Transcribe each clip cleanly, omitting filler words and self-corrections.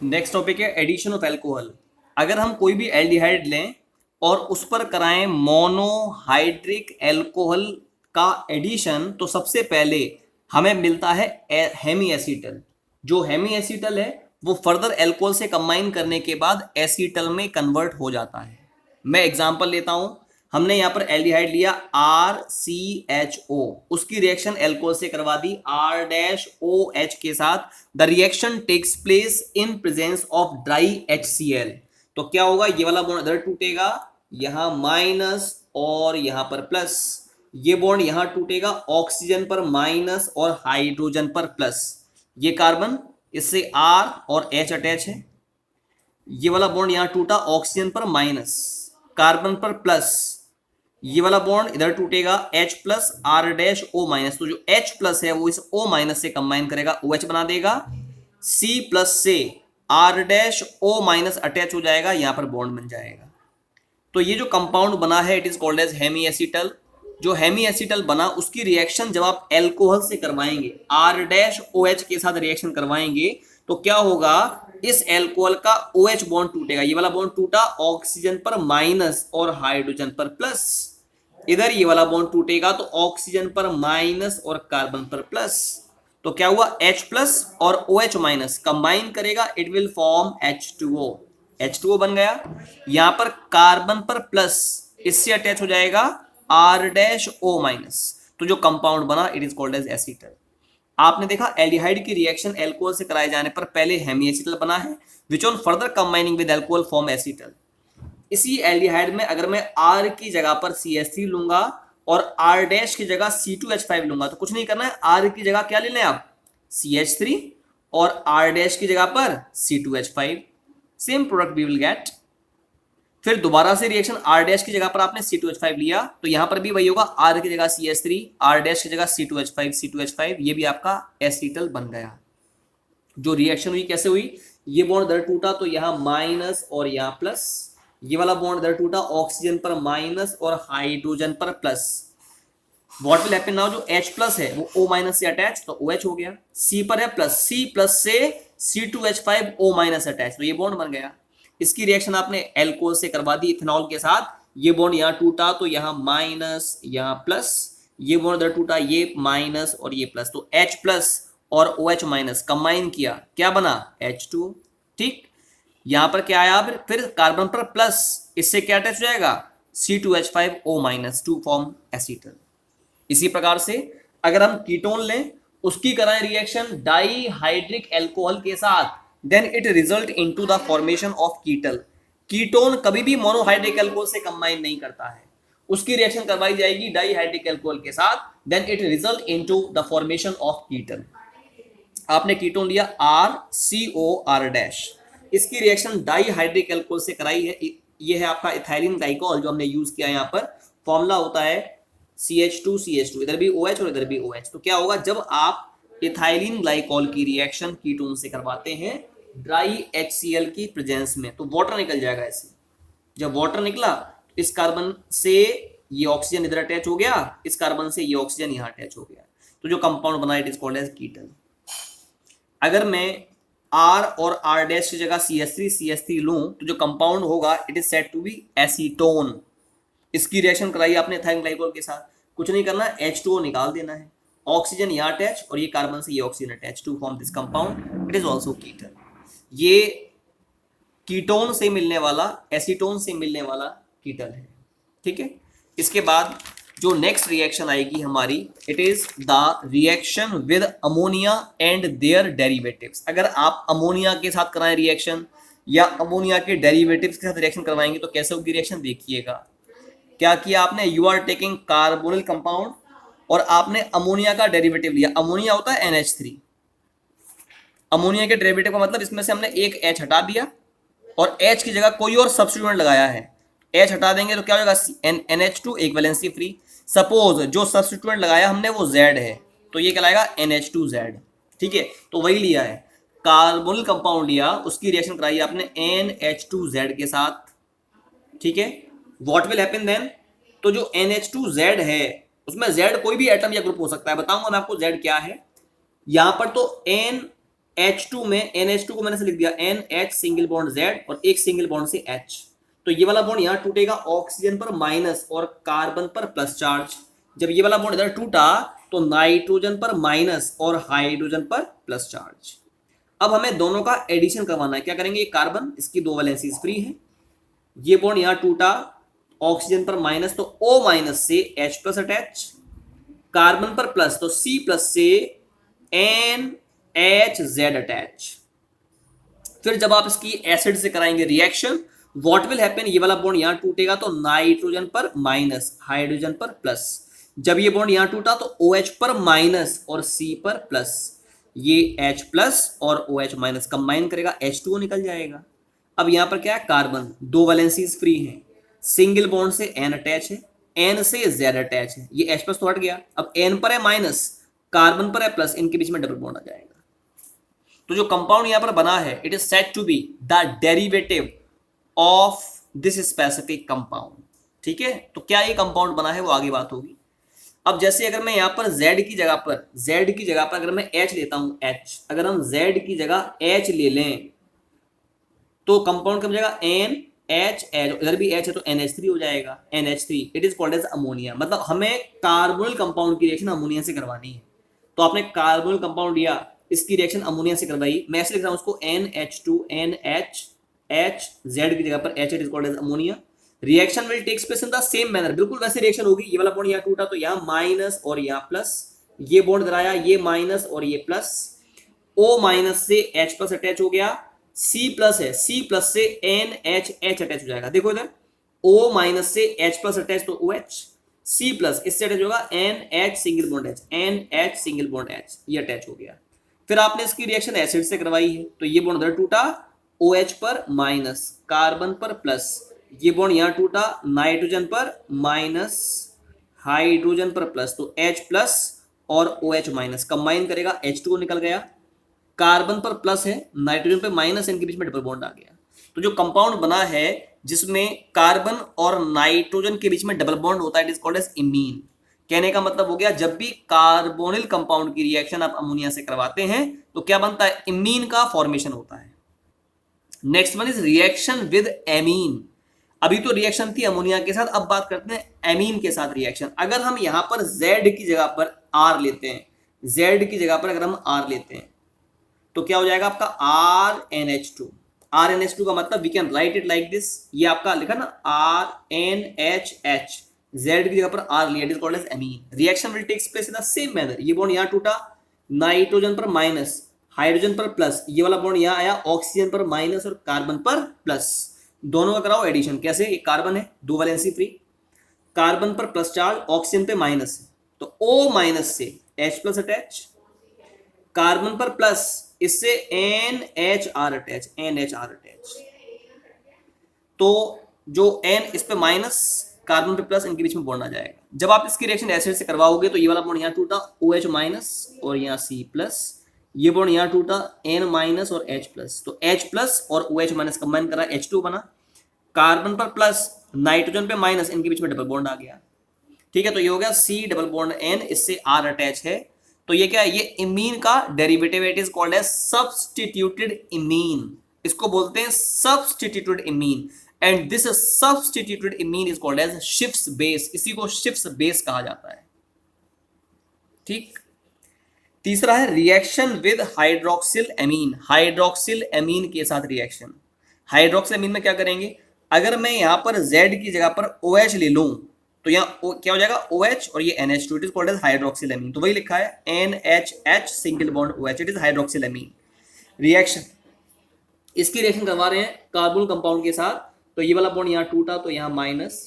Next topic है addition of alcohol. अगर हम कोई भी एल्डिहाइड लें और उस पर कराएं मोनोहाइड्रिक एल्कोहल का एडिशन, तो सबसे पहले हमें मिलता है हेमी एसीटल। जो हेमी एसीटल है वो फर्दर एल्कोहल से कंबाइन करने के बाद एसीटल में कन्वर्ट हो जाता है। मैं एग्जांपल लेता हूं। हमने यहां पर एल्डिहाइड लिया RCHO, उसकी रिएक्शन एल्कोहल से करवा दी R-OH के साथ। The reaction takes place in presence of dry HCl। तो क्या होगा, ये वाला बॉन्ड इधर टूटेगा, यहां माइनस और यहां पर प्लस। ये बॉन्ड यहां टूटेगा ऑक्सीजन पर माइनस और हाइड्रोजन पर प्लस। ये कार्बन, इससे R और H अटैच है। ये वाला बॉन्ड यहां टूटा ऑक्सीजन पर माइनस, कार्बन पर प्लस। ये वाला बॉन्ड इधर टूटेगा H प्लस R-O माइनस। तो जो H प्लस है वो इस O माइनस से कंबाइन करेगा, OH बना देगा। C प्लस से R-O माइनस अटैच हो जाएगा, यहां पर बॉन्ड बन जाएगा। तो ये जो कंपाउंड बना है it is called as hemiacetal. जो हेमी एसीटल बना उसकी रिएक्शन जब आप एल्कोहल से करवाएंगे, R-OH के साथ रिएक्शन करवाएंगे, तो क्या होगा, इस एल्कोहल का OH बॉन्ड टूटेगा। ये वाला बॉन्ड टूटा ऑक्सीजन पर माइनस और हाइड्रोजन पर प्लस। इधर ये वाला बॉन्ड टूटेगा तो ऑक्सीजन पर माइनस और कार्बन पर प्लस। तो क्या हुआ, H प्लस और OH माइनस कंबाइन करेगा, it will form H2O। H2O बन गया। यहां पर कार्बन पर प्लस, इससे अटैच हो जाएगा R-O माइनस। तो जो कंपाउंड बना it is called as acetal. आपने देखा एल्डिहाइड की रिएक्शन एल्कोहल से कराए जाने पर पहले हेमी एसीटल बना है, which on further combining with alcohol form acetal. इसी एल्डिहाइड में अगर मैं R की जगह पर CH3 लूंगा और R- की जगह C2H5 लूंगा, तो कुछ नहीं करना है, R की जगह क्या ले लें आप, CH3, और R- की जगह पर C2H5। Same product we will get. फिर दोबारा से रिएक्शन R- की जगह पर आपने C2H5 लिया, तो यहां पर भी वही होगा, R की जगह CH3, R- की जगह C2H5, C2H5, ये भी आपका एसीटल बन गया। जो रिएक्शन हुई कैसे हुई, ये बॉन्ड इधर टूटा तो यहां माइनस और यहां प्लस। ये वाला बॉन्ड इधर टूटा ऑक्सीजन पर माइनस और हाइड्रोजन पर plus. What will happen now, जो H प्लस है वो O माइनस से अटैच, तो OH हो गया। C पर है प्लस, C प्लस से C2H5 O माइनस अटैच, तो ये बॉन्ड बन गया। इसकी रिएक्शन आपने एल्कोहल से करवा दी इथेनॉल के साथ। ये बॉन्ड यहां टूटा तो यहां माइनस, यहां प्लस। ये बॉन्ड इधर टूटा, ये माइनस और ये प्लस, तो H प्लस और OH माइनस कंबाइन किया, क्या बना, H2। ठीक, यहां पर क्या आया, फिर कार्बन पर प्लस, इससे क्या अटैच हो जाएगा, C2H5O minus, to form acetal. इसी प्रकार से अगर हम कीटोन लें, उसकी कराएं रिएक्शन डाईहाइड्रिक एल्कोहल के साथ, then it result into the formation of ketal. Ketone कभी भी मोनोहाइड्रिक एल्कोहल से कंबाइन नहीं करता है, उसकी रिएक्शन करवाई जाएगी डाईहाइड्रिक एल्कोहल के साथ, then it result into the formation of ketal. आपने कीटोन लिया RCOR-, इसकी रिएक्शन डाईहाइड्रिक एल्कोहल से कराई है, ये है आपका इथाइलिन ग्लाइकोल जो हमने यूज किया यहाँ पर। फॉर्मूला होता है CH2CH2, इधर भी OH और इधर भी OH। तो क्या होगा, जब आप इथाइलिन ग्लाइकोल की रिएक्शन कीटोन से करवाते हैं ड्राई HCl की प्रेजेंस में, तो वाटर निकल जाएगा ऐसे। जब वाटर निकला तो इस कार्बन से ये ऑक्सीजन इधर अटैच हो गया, इस कार्बन से ये ऑक्सीजन यहाँ अटैच हो गया, तो जो कंपाउंड बना इट इज कॉल्ड एज कीटल। अगर मैं R और R- की जगह CH3 लूं, तो जो कंपाउंड होगा it is said to be acetone. इसकी रिएक्शन कराई आपने इथाइल ग्लाइकोल के साथ, कुछ नहीं करना, H2O निकाल देना है, ऑक्सीजन यहाँ अटैच और ये कार्बन से ये oxygen attach, to form this compound, it is also ketone. ये कीटोन से मिलने वाला, एसीटोन से मिलने वाला कीटन है। ठीक है, इसके बाद जो नेक्स्ट रिएक्शन आएगी हमारी, it is the reaction with ammonia and their derivatives. अगर आप अमोनिया के साथ कराएं रिएक्शन या अमोनिया के डेरिवेटिव्स के साथ रिएक्शन करवाएंगे, तो कैसे होगी रिएक्शन देखिएगा। क्या किया आपने, you are taking carbonyl compound और आपने अमोनिया का डेरिवेटिव लिया। अमोनिया होता है NH3। अमोनिया के डेरिवेटिव का मतलब इसमें से हमने एक H हटा दिया और H की जगह कोई और सब्स्टिट्यूएंट लगाया है। H हटा देंगे तो क्या होगा, NH2, एक वैलेंसी फ्री। सपोज जो सब्स्टिट्यूएंट लगाया हमने वो Z है, तो ये कहलाएगा NH2Z। ठीक है, तो वही लिया है, कार्बोनिल कंपाउंड लिया, उसकी रिएक्शन कराई आपने NH2Z के साथ। ठीक है, व्हाट विल हैपन देन, तो जो NH2Z है उसमें Z कोई भी एटम या ग्रुप हो सकता है, बताऊंगा मैं आपको Z क्या है। यहां पर तो N H2 में NH2 को मैंने से लिख दिया NH सिंगल बॉन्ड Z और एक सिंगल बॉन्ड से H। तो ये वाला बॉन्ड यहां टूटेगा ऑक्सीजन पर माइनस और कार्बन पर प्लस चार्ज। जब ये वाला बॉन्ड इधर टूटा तो नाइट्रोजन पर माइनस और हाइड्रोजन पर प्लस चार्ज। अब हमें दोनों का एडिशन करवाना है। क्या करेंगे, ये कार्बन, इसकी दो वैलेंसीज फ्री है, ये बॉन्ड यहां टूटा ऑक्सीजन पर माइनस तो O माइनस से H प्लस अटैच, कार्बन पर प्लस तो C प्लस से NHZ अटैच। फिर जब आप इसकी एसिड से कराएंगे रिएक्शन, व्हाट विल हैपन, ये वाला बॉन्ड यहां टूटेगा तो नाइट्रोजन पर माइनस, हाइड्रोजन पर प्लस। जब ये बॉन्ड यहां टूटा तो OH पर माइनस और C पर प्लस, ये H प्लस और OH माइनस कंबाइन करेगा, H2O निकल जाएगा। अब यहां पर क्या है, कार्बन, दो वैलेंसीज फ्री हैं, सिंगल बॉन्ड से N अटैच है, N से Z अटैच है, ये H प्लस तो हट गया। अब N पर है माइनस, कार्बन पर है प्लस, इनके बीच में डबल बॉन्ड आ जाएगा। तो जो कंपाउंड यहां पर बना है, it is said to be the derivative of this specific compound. ठीक है, तो क्या ये कंपाउंड बना है वो आगे बात होगी। अब जैसे अगर मैं यहां पर Z की जगह पर अगर मैं H लेता हूं, H, अगर हम Z की जगह H ले लें तो कंपाउंड कब जाएगा, NH, इधर भी H है तो NH3 हो जाएगा, NH3। It is called as ammonia. मतलब हमें कार्बोनिल कंपाउंड की रिएक्शन अमोनिया से करवानी है। तो आपने कार्बोनिल कंपाउंड लिया, इसकी रिएक्शन अमोनिया से करवाई, मैं ऐसे लिख रहा हूं उसको NH2 NH H, Z की जगह पर H, it is called as ammonia. Reaction will takes place in the same manner, बिल्कुल वैसे रिएक्शन होगी। ये वाला बॉन्ड यहाँ टूटा तो यहाँ माइनस और यहाँ प्लस, ये बॉन्ड कराया, ये माइनस और ये प्लस, O माइनस से H प्लस अटैच हो गया, C प्लस है, C प्लस से NH अटैच हो जाएगा। देखो इधर O माइनस से H प्लस अटैच तो OH, C प्लस इससे अटैच होगा NH single bond H, NH single bond H, ये अटैच हो गया। फिर आपने इसकी रिएक्शन एसिड से करवाई है तो ये बॉन्ड इधर टूटा OH पर माइनस, कार्बन पर प्लस, ये बॉन्ड यहां टूटा नाइट्रोजन पर माइनस, हाइड्रोजन पर प्लस तो H प्लस और OH माइनस कंबाइन करेगा, H2O निकल गया। कार्बन पर प्लस है, नाइट्रोजन पे माइनस, इनके बीच में डबल बॉन्ड आ गया। तो जो कंपाउंड बना है जिसमें कार्बन और नाइट्रोजन के बीच में डबल बॉन्ड होता है, it is called as imine. कहने का मतलब हो गया, जब भी कार्बोनिल कंपाउंड की रिएक्शन आप अमोनिया से करवाते हैं तो क्या बनता है, इमीन का फॉर्मेशन होता है। Next one is reaction with amine. अभी तो रिएक्शन थी अमोनिया के साथ, अब बात करते हैं एमीन के साथ रिएक्शन। अगर हम यहां पर Z की जगह पर R लेते हैं, Z की जगह पर अगर हम R लेते हैं तो क्या हो जाएगा आपका RNH2। RNH2 का मतलब we can write it like this, ये आपका लिखा ना RNHH, Z की जगह पर R लिया, it is called as amine. Reaction will takes place in the same manner, ये बॉन्ड यहां टूटा नाइट्रोजन पर माइनस, हाइड्रोजन पर प्लस, ये वाला बॉन्ड यहां आया ऑक्सीजन पर माइनस और कार्बन पर प्लस, दोनों का कराओ एडिशन। कैसे, ये कार्बन है, दो वैलेंसी फ्री, कार्बन पर प्लस चार्ज, ऑक्सीजन पे माइनस है तो O माइनस से H प्लस अटैच, कार्बन पर प्लस, इससे NHR अटैच, NHR अटैच। तो जो N इस पे माइनस, कार्बन पे प्लस, इनके बीच में बॉन्ड आ जाएगा। जब आप इसकी रिएक्शन एसिड से करवाओगे तो ये वाला बॉन्ड यहाँ टूटा OH माइनस और यहाँ C प्लस, ये बॉन्ड यहाँ टूटा N माइनस और H प्लस, तो H प्लस और OH माइनस कंबाइन करा, H2 बना। कार्बन पर प्लस, नाइट्रोजन पे माइनस, इनके बीच में डबल बॉन्ड आ गया। ठीक है, तो ये हो गया C डबल बॉन्ड N, इससे R अटैच है। तो ये क्या है, ये इमीन का derivative, it is called as substituted imine. इसको बोलते हैं substituted imine, and this substituted imine is called as Schiff's base. इसी को शिफ्स बेस कहा जाता है। ठीक, तीसरा है reaction with hydroxyl amine. Hydroxyl amine के साथ रिएक्शन। हाइड्रोक्सिल एमीन में क्या करेंगे, अगर मैं यहां पर Z की जगह पर OH ले लूं तो यहाँ क्या हो जाएगा OH और ये NH2, it is called as hydroxyl amine. तो वही लिखा है NHH single bond OH, it is hydroxyl amine. Reaction, इसकी रिएक्शन करवा रहे हैं कार्बोनिल कंपाउंड के साथ, तो ये वाला बॉन्ड यहाँ टूटा तो यहाँ माइनस,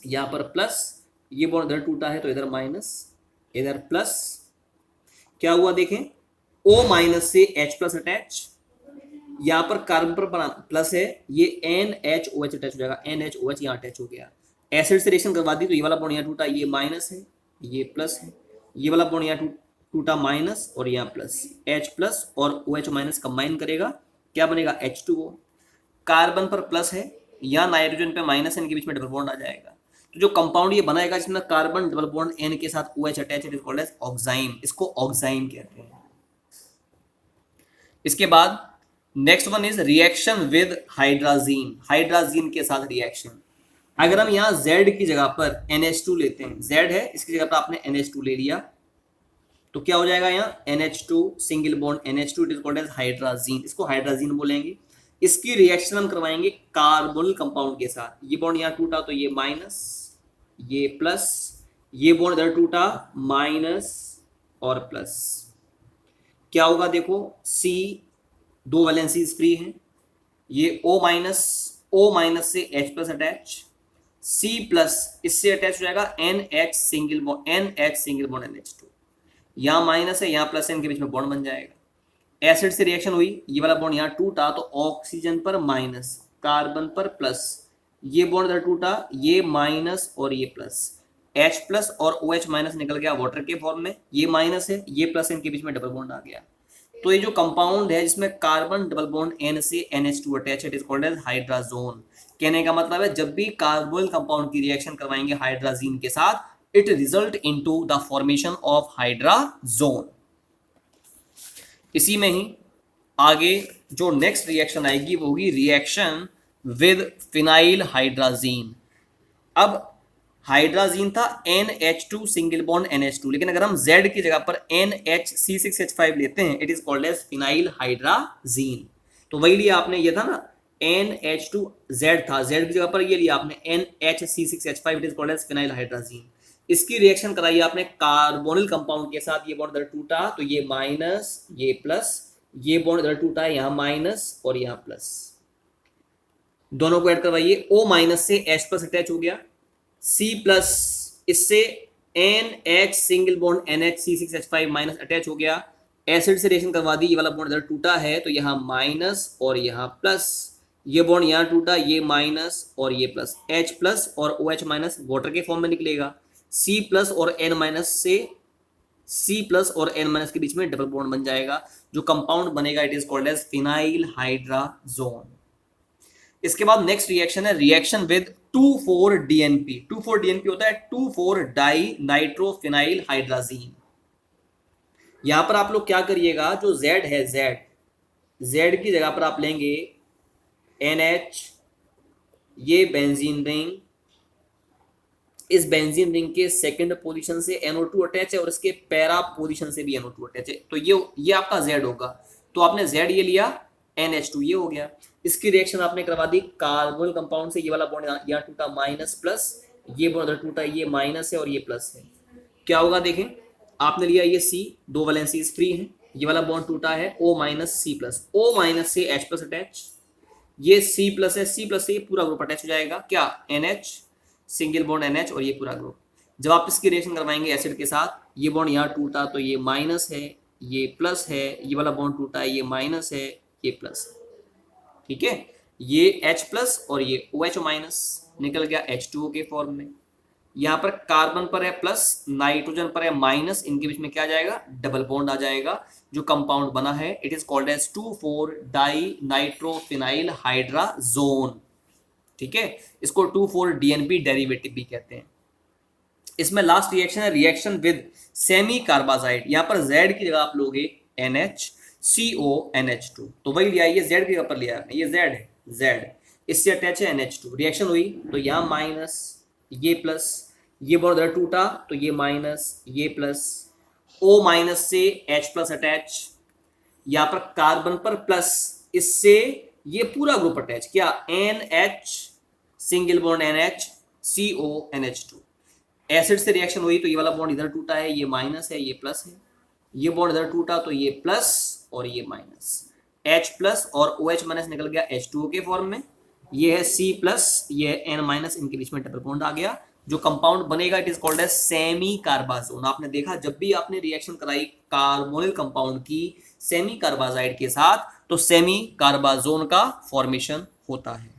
यहाँ पर प्लस, ये बॉन्ड इधर टूटा है तो इधर माइनस, इधर प्लस, क्या हुआ देखें, O माइनस से H प्लस अटैच, यहाँ पर कार्बन पर बना प्लस है, ये NHOH अटैच हो जाएगा, NHOH यहाँ अटैच हो गया। एसिड से रिएक्शन करवा दी तो ये वाला बॉन्ड यहाँ टूटा, ये माइनस है, ये प्लस है, ये वाला बॉन्ड यहाँ टूटा माइनस और यहाँ प्लस, H प्लस और OH माइनस कंबाइन करेगा, क्या बनेगा H2O। कार्बन पर प्लस है, यहाँ नाइट्रोजन पे माइनस है, इनके बीच में डबल बॉन्ड आ जाएगा। तो जो कंपाउंड ये बनाएगा जिसमें कार्बन डबल बॉन्ड N के साथ OH attach, it is called as oxime. इसको ऑक्साइम कहते हैं। इसके बाद next one is reaction with hydrazine, hydrazine के साथ रिएक्शन। अगर हम यहाँ Z की जगह पर NH2 लेते हैं, Z है इसकी जगह पर आपने NH2 ले लिया, तो क्या हो जाएगा यहाँ NH2 single bond NH2, it is called as hydrazine, इसको हाइड्राजीन बोलेंगे। इसकी रिएक्शन हम करवाएंगे कार्बोनिल कंपाउंड के साथ, ये बॉन्ड यहाँ टूटा तो ये माइनस, ये प्लस, ये बॉन्ड इधर टूटा माइनस और प्लस, क्या होगा देखो, C दो वैलेंसीज फ्री हैं, ये O माइनस से H plus attach, C plus इससे अटैच हो जाएगा NH सिंगल बॉन्ड NH2, यहाँ माइनस है यहाँ प्लस है, इनके बीच में बॉन्ड बन जाएगा। एसिड से रिएक्शन हुई, ये वाला बॉन्ड यहाँ टूटा तो ऑक्सीजन पर माइनस, कार्बन पर प्लस, ये बॉन्ड इधर टूटा, ये माइनस और ये प्लस, H प्लस और OH माइनस निकल गया वाटर के फॉर्म में, ये माइनस है ये प्लस, इनके बीच में डबल बॉन्ड आ गया। तो ये जो कंपाउंड है जिसमें कार्बन डबल बॉन्ड N से NH2 अटैच है, it is called as hydrazone. कहने का मतलब है जब भी कार्बोनिल कंपाउंड की रिएक्शन करवाएंगे हाइड्राजीन के साथ, it result into the formation of hydrazone. इसी में ही आगे जो नेक्स्ट रिएक्शन आएगी वो होगी रिएक्शन विद फिनाइल हाइड्राजीन। अब हाइड्राजीन था NH2 सिंगल बॉन्ड NH2, लेकिन अगर हम Z की जगह पर NHC6H5 लेते हैं, it is called as phenyl hydrazine. तो वही लिया आपने, ये था ना NH2Z था, Z की जगह पर ये लिया आपने NHC6H5, it is called as phenyl hydrazine. इसकी रिएक्शन कराई आपने कार्बोनिल कंपाउंड के साथ, ये बॉन्ड इधर टूटा तो ये माइनस ये प्लस, ये बॉन्ड इधर टूटा है यहाँ माइनस और यहाँ प्लस, दोनों को ऐड करवाइए, O माइनस से H प्लस अटैच हो गया, C प्लस इससे NH single bond NHC6H5 minus attach हो गया, एसिड से रिएक्शन करवा दी, ये वाला बॉन्ड इधर टूटा है तो यहाँ माइनस और यहाँ प्लस, ये बॉन्ड यहाँ टूटा, ये माइनस और ये प्लस, H प्लस और OH माइनस वाटर के फॉर्म में निकलेगा, C प्लस और N माइनस से C प्लस और N माइनस के बीच में डबल बॉन्ड बन जाएगा, जो कंपाउंड बनेगा it is called as phenyl hydrazone. इसके बाद नेक्स्ट रिएक्शन है रिएक्शन विद 2,4-DNP। 2,4-DNP होता है 2,4-डाई नाइट्रोफिनाइल हाइड्राजीन। यहां पर आप लोग क्या करिएगा, जो Z है Z की जगह पर आप लेंगे NH, ये बेंजीन रिंग, इस बेंजीन रिंग के सेकंड पोजीशन से NO2 अटैच है और इसके पैरा पोजीशन से भी NO2 अटैच है, तो ये आपका Z होगा। तो आपने Z ये लिया, NH2 ये हो गया, इसकी रिएक्शन आपने करवा दी कार्बोनिल कंपाउंड से, ये वाला बॉन्ड यहाँ टूटा माइनस प्लस, ये बॉन्ड उधर टूटा, ये माइनस है और ये प्लस है, क्या होगा देखें, आपने लिया ये C, दो वैलेंसीज फ्री हैं, ये वाला बॉन्ड टूटा है O minus C plus, O minus से H प्लस अटैच, ये C प्लस है, C प्लस से ये पूरा ग्रुप अटैच हो जाएगा, क्या NH सिंगल बॉन्ड NH और ये पूरा ग्रुप। जब आप इसकी रिएक्शन करवाएंगे एसिड के साथ, ये बॉन्ड यहाँ टूटा तो ये माइनस है ये प्लस है, ये वाला बॉन्ड टूटा है ये माइनस है ये प्लस है, ठीक है, ये H प्लस और ये OH माइनस निकल गया H2O के फॉर्म में। यहाँ पर कार्बन पर है प्लस, नाइट्रोजन पर है माइनस, इनके बीच में क्या आ जाएगा, डबल बॉन्ड आ जाएगा, जो कंपाउंड बना है इट इज कॉल्ड एज 2,4-डाई नाइट्रोफिनाइल हाइड्राजोन, ठीक है, इसको 2,4-DNP डेरिवेटिव भी कहते हैं। इसमें लास्ट रिएक्शन है रिएक्शन विद सेमी कार्बाजाइड। यहाँ पर Z की जगह आप लोगे NHCONH2, तो वही लिया, ये Z की जगह पर लिया है, ये Z है, Z इससे अटैच है NH2, रिएक्शन हुई तो यहाँ माइनस ये प्लस, ये बॉन्ड इधर टूटा तो ये माइनस ये प्लस, O माइनस से H प्लस अटैच, यहाँ पर कार्बन पर प्लस, इससे ये पूरा ग्रुप अटैच, क्या NH single bond NHCONH2, acid से रिएक्शन हुई तो ये वाला बॉन्ड इधर टूटा है, ये माइनस है ये प्लस है, ये बॉन्ड इधर टूटा तो ये प्लस और ये माइनस, H प्लस और OH माइनस निकल गया H2O के फॉर्म में, ये है C प्लस, ये है N माइनस, इनके बीच में डबल बॉन्ड आ गया, जो कंपाउंड बनेगा it is called as semicarbazone. आपने देखा जब भी आपने रिएक्शन कराई कार्बोनिल कंपाउंड की सेमी कार्बाजाइड के साथ, तो सेमी कार्बाजोन का फॉर्मेशन होता है।